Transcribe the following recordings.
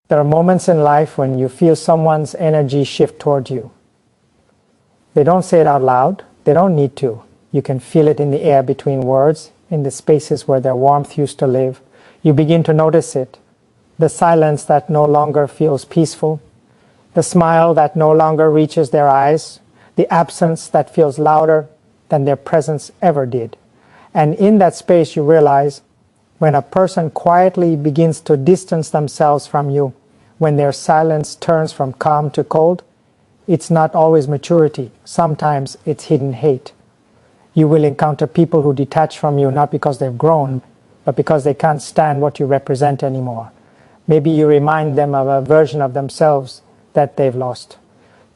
There are moments in life when you feel someone's energy shift toward you. They don't say it out loud. They don't need to. You can feel it in the air between words, in the spaces where their warmth used to live. You begin to notice it. The silence that no longer feels peaceful. The smile that no longer reaches their eyes. The absence that feels louder than their presence ever did. And in that space you realize when a person quietly begins to distance themselves from you, when their silence turns from calm to cold, it's not always maturity. Sometimes it's hidden hate. You will encounter people who detach from you not because they've grown, but because they can't stand what you represent anymore. Maybe you remind them of a version of themselves that they've lost.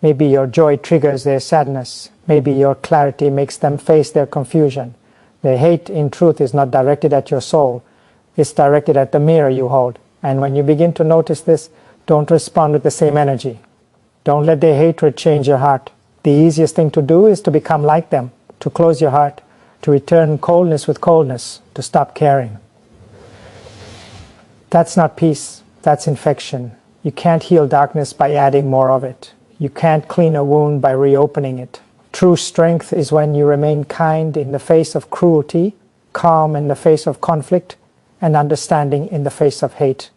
Maybe your joy triggers their sadness. Maybe your clarity makes them face their confusion. The hate, in truth, is not directed at your soul. It's directed at the mirror you hold. And when you begin to notice this, don't respond with the same energy. Don't let their hatred change your heart. The easiest thing to do is to become like them, to close your heart, to return coldness with coldness, to stop caring. That's not peace. That's infection. You can't heal darkness by adding more of it. You can't clean a wound by reopening it. True strength is when you remain kind in the face of cruelty, calm in the face of conflict, and understanding in the face of hate.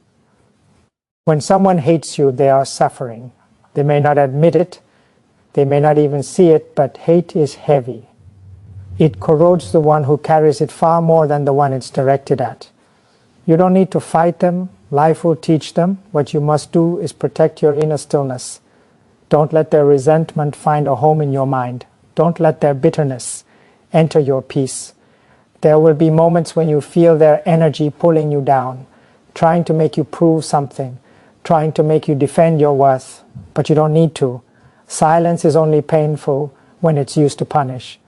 When someone hates you, they are suffering. They may not admit it, they may not even see it, but hate is heavy. It corrodes the one who carries it far more than the one it's directed at. You don't need to fight them. Life will teach them. What you must do is protect your inner stillness. Don't let their resentment find a home in your mind. Don't let their bitterness enter your peace. There will be moments when you feel their energy pulling you down, trying to make you prove something, trying to make you defend your worth, but you don't need to. Silence is only painful when it's used to punish.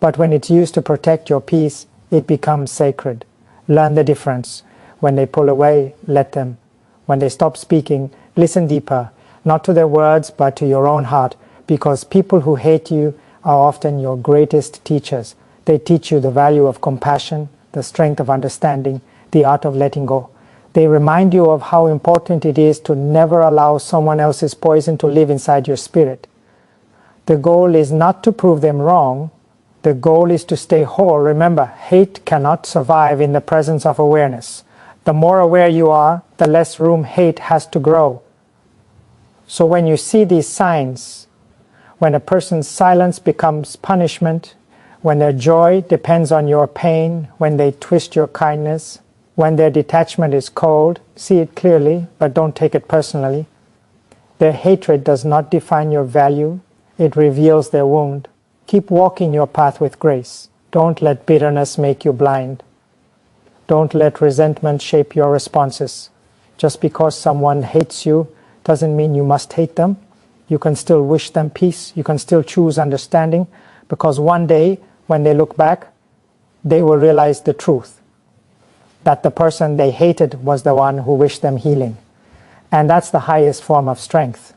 But when it's used to protect your peace, it becomes sacred. Learn the difference. When they pull away, let them. When they stop speaking, listen deeper, not to their words, but to your own heart, because people who hate you are often your greatest teachers. They teach you the value of compassion, the strength of understanding, the art of letting go. They remind you of how important it is to never allow someone else's poison to live inside your spirit. The goal is not to prove them wrong. The goal is to stay whole. Remember, hate cannot survive in the presence of awareness. The more aware you are, the less room hate has to grow. So when you see these signs, when a person's silence becomes punishment, when their joy depends on your pain, when they twist your kindness, when their detachment is cold, see it clearly, but don't take it personally. Their hatred does not define your value, it reveals their wound. Keep walking your path with grace. Don't let bitterness make you blind. Don't let resentment shape your responses. Just because someone hates you doesn't mean you must hate them. You can still wish them peace. You can still choose understanding, because one day when they look back, they will realize the truth, that the person they hated was the one who wished them healing. And that's the highest form of strength,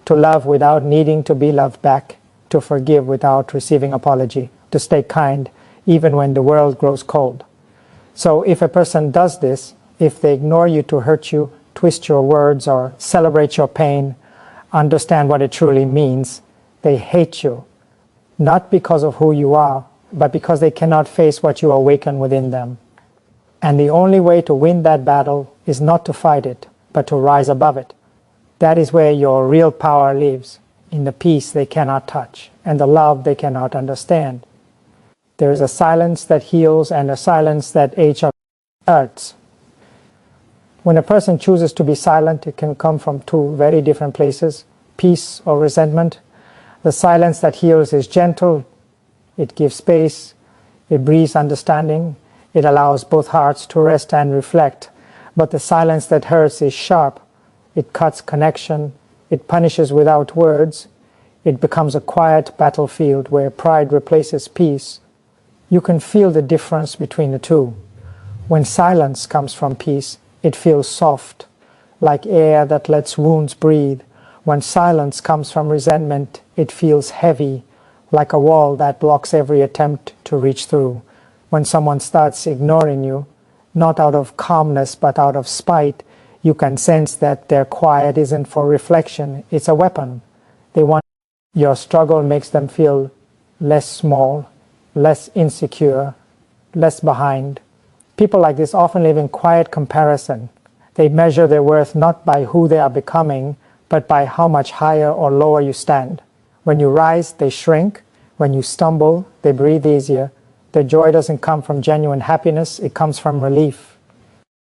to love without needing to be loved back, to forgive without receiving apology, to stay kind even when the world grows cold. So if a person does this, if they ignore you to hurt you, twist your words, or celebrate your pain, understand what it truly means, they hate you, not because of who you are, but because they cannot face what you awaken within them. And the only way to win that battle is not to fight it, but to rise above it. That is where your real power lives, in the peace they cannot touch, and the love they cannot understand. There is a silence that heals and a silence that hurts. When a person chooses to be silent, it can come from two very different places, peace or resentment. The silence that heals is gentle, it gives space, it breathes understanding, it allows both hearts to rest and reflect. But the silence that hurts is sharp, it cuts connection, it punishes without words, it becomes a quiet battlefield where pride replaces peace. You can feel the difference between the two. When silence comes from peace, it feels soft, like air that lets wounds breathe. When silence comes from resentment, it feels heavy, like a wall that blocks every attempt to reach through. When someone starts ignoring you, not out of calmness but out of spite, You can sense that their quiet isn't for reflection, it's a weapon. They want your struggle makes them feel less small, less insecure, less behind. People like this often live in quiet comparison. They measure their worth not by who they are becoming, but by how much higher or lower you stand. When you rise, they shrink. When you stumble, they breathe easier. Their joy doesn't come from genuine happiness, it comes from relief.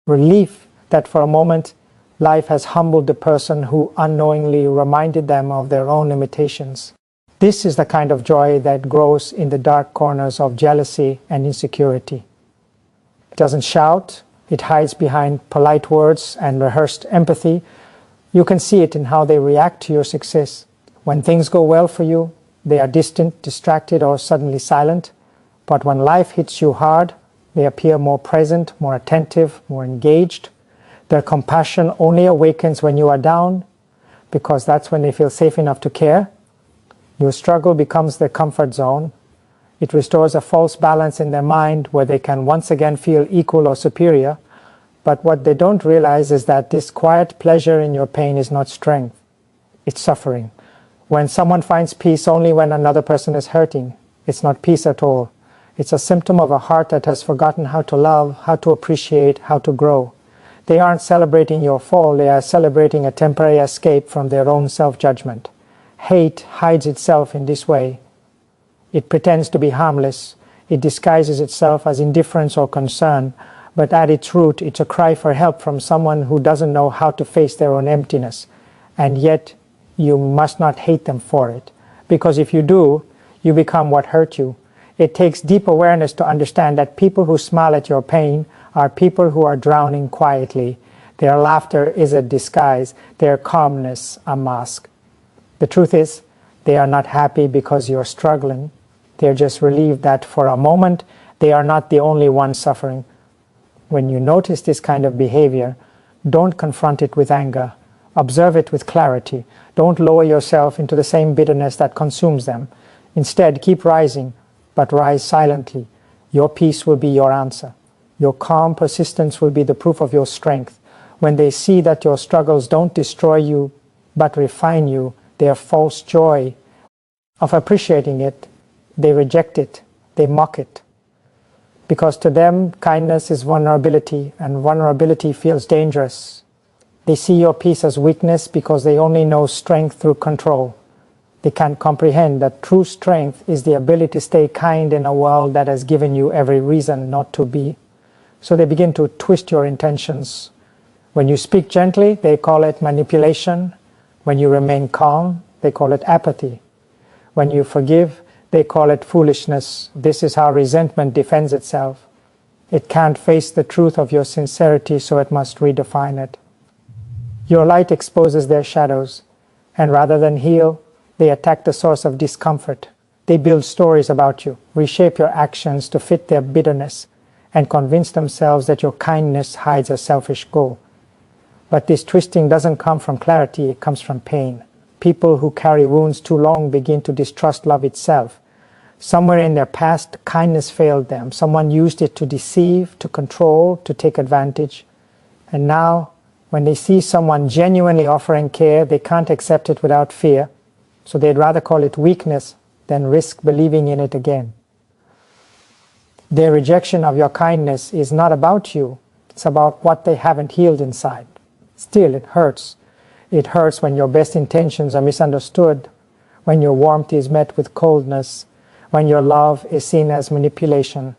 Relief that for a moment, life has humbled the person who unknowingly reminded them of their own limitations. This is the kind of joy that grows in the dark corners of jealousy and insecurity. It doesn't shout, it hides behind polite words and rehearsed empathy. You can see it in how they react to your success. When things go well for you, they are distant, distracted, or suddenly silent. But when life hits you hard, they appear more present, more attentive, more engaged. Their compassion only awakens when you are down, because that's when they feel safe enough to care. Your struggle becomes their comfort zone. It restores a false balance in their mind where they can once again feel equal or superior. But what they don't realize is that this quiet pleasure in your pain is not strength. It's suffering. When someone finds peace only when another person is hurting, it's not peace at all. It's a symptom of a heart that has forgotten how to love, how to appreciate, how to grow. They aren't celebrating your fall, they are celebrating a temporary escape from their own self-judgment. Hate hides itself in this way. It pretends to be harmless. It disguises itself as indifference or concern, but at its root, it's a cry for help from someone who doesn't know how to face their own emptiness. And yet, you must not hate them for it, because if you do, you become what hurt you. It takes deep awareness to understand that people who smile at your pain are people who are drowning quietly. Their laughter is a disguise, their calmness a mask. The truth is, they are not happy because you're struggling. They're just relieved that for a moment, they are not the only ones suffering. When you notice this kind of behavior, don't confront it with anger. Observe it with clarity. Don't lower yourself into the same bitterness that consumes them. Instead, keep rising, but rise silently. Your peace will be your answer. Your calm persistence will be the proof of your strength. When they see that your struggles don't destroy you, but refine you, their false joy of appreciating it, they reject it, they mock it. Because to them, kindness is vulnerability, and vulnerability feels dangerous. They see your peace as weakness because they only know strength through control. They can't comprehend that true strength is the ability to stay kind in a world that has given you every reason not to be. So they begin to twist your intentions. When you speak gently, they call it manipulation. When you remain calm, they call it apathy. When you forgive, they call it foolishness. This is how resentment defends itself. It can't face the truth of your sincerity, so it must redefine it. Your light exposes their shadows, and rather than heal, they attack the source of discomfort. They build stories about you, reshape your actions to fit their bitterness, and convince themselves that your kindness hides a selfish goal. But this twisting doesn't come from clarity, it comes from pain. People who carry wounds too long begin to distrust love itself. Somewhere in their past, kindness failed them. Someone used it to deceive, to control, to take advantage. And now, when they see someone genuinely offering care, they can't accept it without fear. So they'd rather call it weakness than risk believing in it again. Their rejection of your kindness is not about you. It's about what they haven't healed inside. Still, it hurts. It hurts when your best intentions are misunderstood, when your warmth is met with coldness, when your love is seen as manipulation.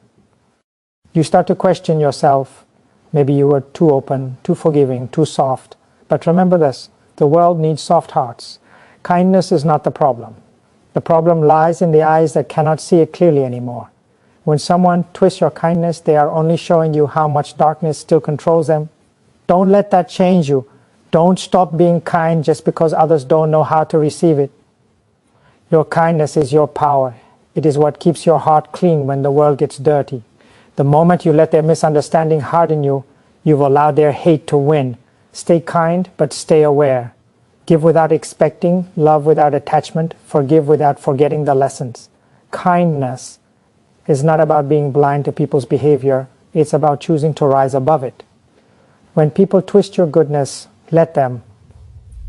You start to question yourself. Maybe you were too open, too forgiving, too soft. But remember this, the world needs soft hearts. Kindness is not the problem. The problem lies in the eyes that cannot see it clearly anymore. When someone twists your kindness, they are only showing you how much darkness still controls them. Don't let that change you. Don't stop being kind just because others don't know how to receive it. Your kindness is your power. It is what keeps your heart clean when the world gets dirty. The moment you let their misunderstanding harden you, you've allowed their hate to win. Stay kind, but stay aware. Give without expecting, love without attachment, forgive without forgetting the lessons. Kindness is not about being blind to people's behavior. It's about choosing to rise above it. When people twist your goodness, let them.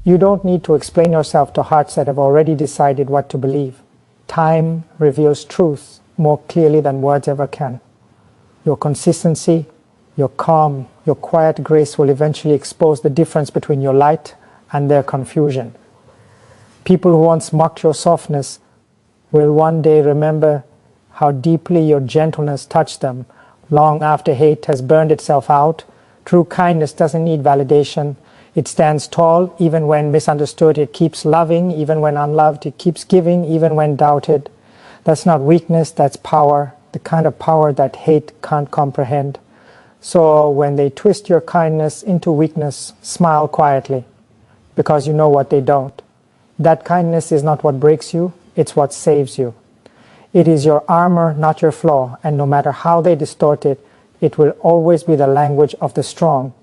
You don't need to explain yourself to hearts that have already decided what to believe. Time reveals truth more clearly than words ever can. Your consistency, your calm, your quiet grace will eventually expose the difference between your light and their confusion. People who once mocked your softness will one day remember how deeply your gentleness touched them long after hate has burned itself out. True kindness doesn't need validation. It stands tall even when misunderstood. It keeps loving even when unloved. It keeps giving even when doubted. That's not weakness, that's power, the kind of power that hate can't comprehend. So when they twist your kindness into weakness, smile quietly, because you know what they don't. That kindness is not what breaks you, it's what saves you. It is your armor, not your flaw, and no matter how they distort it, it will always be the language of the strong.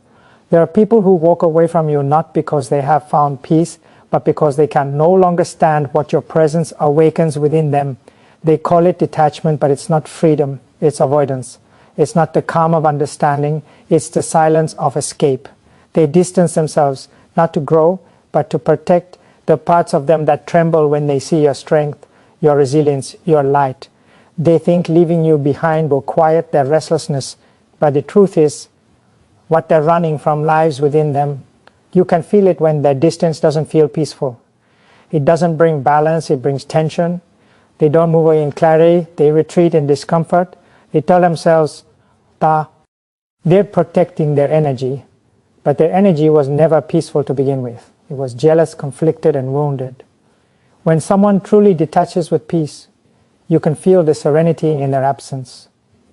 There are people who walk away from you not because they have found peace, but because they can no longer stand what your presence awakens within them. They call it detachment, but it's not freedom, it's avoidance. It's not the calm of understanding, it's the silence of escape. They distance themselves, not to grow, but to protect the parts of them that tremble when they see your strength, your resilience, your light. They think leaving you behind will quiet their restlessness, but the truth is, what they're running from lives within them. You can feel it when their distance doesn't feel peaceful. It doesn't bring balance, it brings tension. They don't move away in clarity, they retreat in discomfort. They tell themselves, they're protecting their energy, but their energy was never peaceful to begin with. It was jealous, conflicted, and wounded. When someone truly detaches with peace, you can feel the serenity in their absence.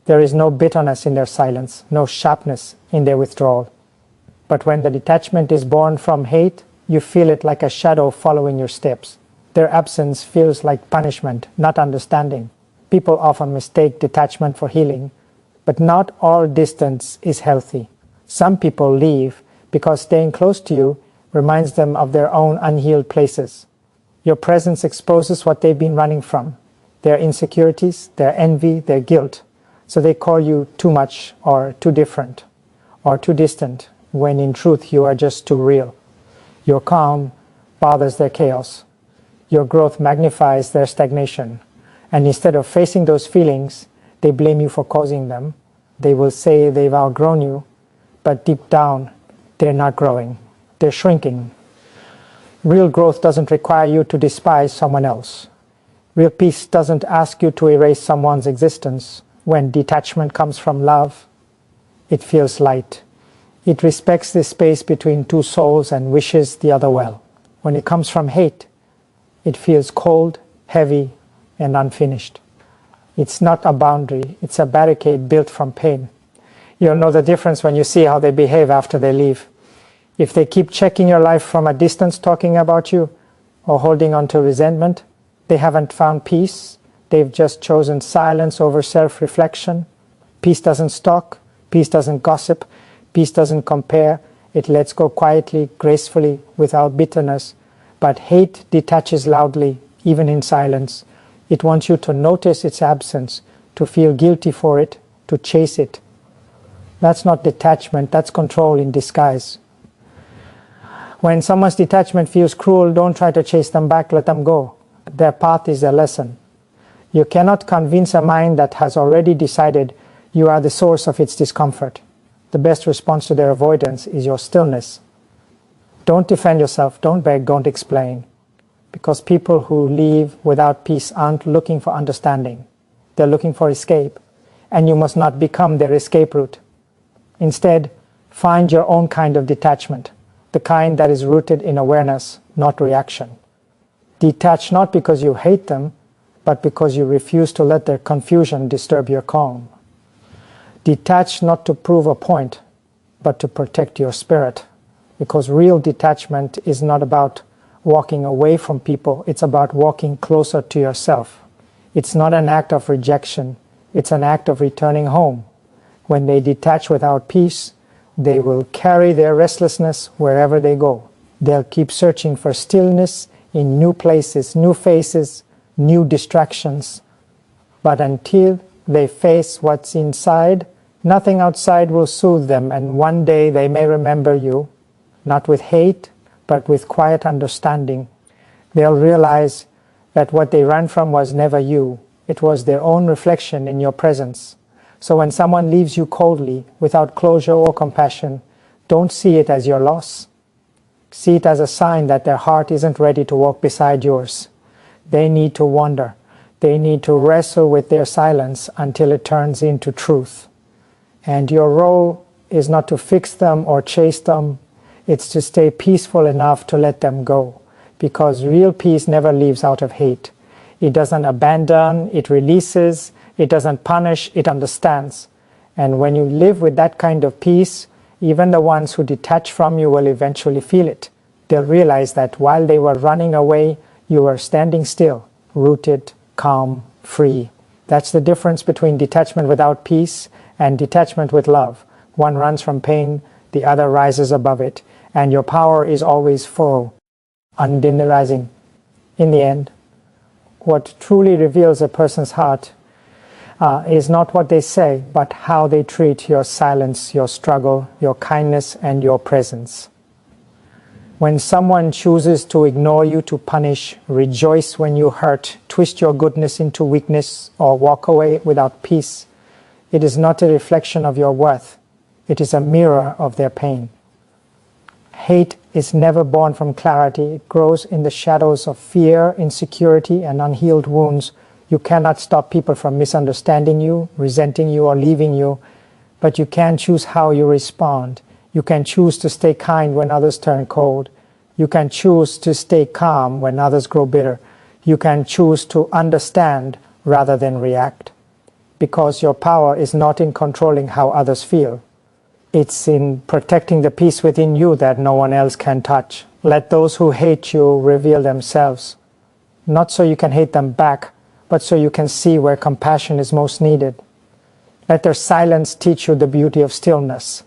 There is no bitterness in their silence, no sharpness in their withdrawal. But when the detachment is born from hate, you feel it like a shadow following your steps. Their absence feels like punishment, not understanding. People often mistake detachment for healing, but not all distance is healthy. Some people leave because staying close to you reminds them of their own unhealed places. Your presence exposes what they've been running from, their insecurities, their envy, their guilt. So they call you too much or too different or too distant, when in truth you are just too real. Your calm bothers their chaos. Your growth magnifies their stagnation. And instead of facing those feelings, they blame you for causing them. They will say they've outgrown you, but deep down, they're not growing. They're shrinking. Real growth doesn't require you to despise someone else. Real peace doesn't ask you to erase someone's existence. When detachment comes from love, it feels light. It respects the space between two souls and wishes the other well. When it comes from hate, it feels cold, heavy, and unfinished. It's not a boundary, it's a barricade built from pain. You'll know the difference when you see how they behave after they leave. If they keep checking your life from a distance, talking about you, or holding on to resentment, they haven't found peace. They've just chosen silence over self-reflection. Peace doesn't stalk, peace doesn't gossip, peace doesn't compare. It lets go quietly, gracefully, without bitterness. But hate detaches loudly, even in silence. It wants you to notice its absence, to feel guilty for it, to chase it. That's not detachment, that's control in disguise. When someone's detachment feels cruel, don't try to chase them back, let them go. Their path is their lesson. You cannot convince a mind that has already decided you are the source of its discomfort. The best response to their avoidance is your stillness. Don't defend yourself, don't beg, don't explain. Because people who leave without peace aren't looking for understanding. They're looking for escape. And you must not become their escape route. Instead, find your own kind of detachment. The kind that is rooted in awareness, not reaction. Detach not because you hate them, but because you refuse to let their confusion disturb your calm. Detach not to prove a point, but to protect your spirit. Because real detachment is not about walking away from people, it's about walking closer to yourself. It's not an act of rejection, it's an act of returning home. When they detach without peace, they will carry their restlessness wherever they go. They'll keep searching for stillness in new places, new faces, new distractions. But until they face what's inside, Nothing outside will soothe them, and one day they may remember you, not with hate, but with quiet understanding. They'll realize that what they ran from was never you. It was their own reflection in your presence. So when someone leaves you coldly, without closure or compassion, don't see it as your loss. See it as a sign that their heart isn't ready to walk beside yours. They need to wander. They need to wrestle with their silence until it turns into truth. And your role is not to fix them or chase them. It's to stay peaceful enough to let them go. Because real peace never leaves out of hate. It doesn't abandon, it releases, it doesn't punish, it understands. And when you live with that kind of peace, even the ones who detach from you will eventually feel it. They'll realize that while they were running away, you were standing still, rooted, calm, free. That's the difference between detachment without peace and detachment with love. One runs from pain, the other rises above it, and your power is always full, undenializing. In the end, what truly reveals a person's heart is not what they say, but how they treat your silence, your struggle, your kindness, and your presence. When someone chooses to ignore you, to punish, rejoice when you hurt, twist your goodness into weakness, or walk away without peace, it is not a reflection of your worth. It is a mirror of their pain. Hate is never born from clarity. It grows in the shadows of fear, insecurity, and unhealed wounds. You cannot stop people from misunderstanding you, resenting you, or leaving you, but you can choose how you respond. You can choose to stay kind when others turn cold. You can choose to stay calm when others grow bitter. You can choose to understand rather than react. Because your power is not in controlling how others feel. It's in protecting the peace within you that no one else can touch. Let those who hate you reveal themselves. Not so you can hate them back, but so you can see where compassion is most needed. Let their silence teach you the beauty of stillness.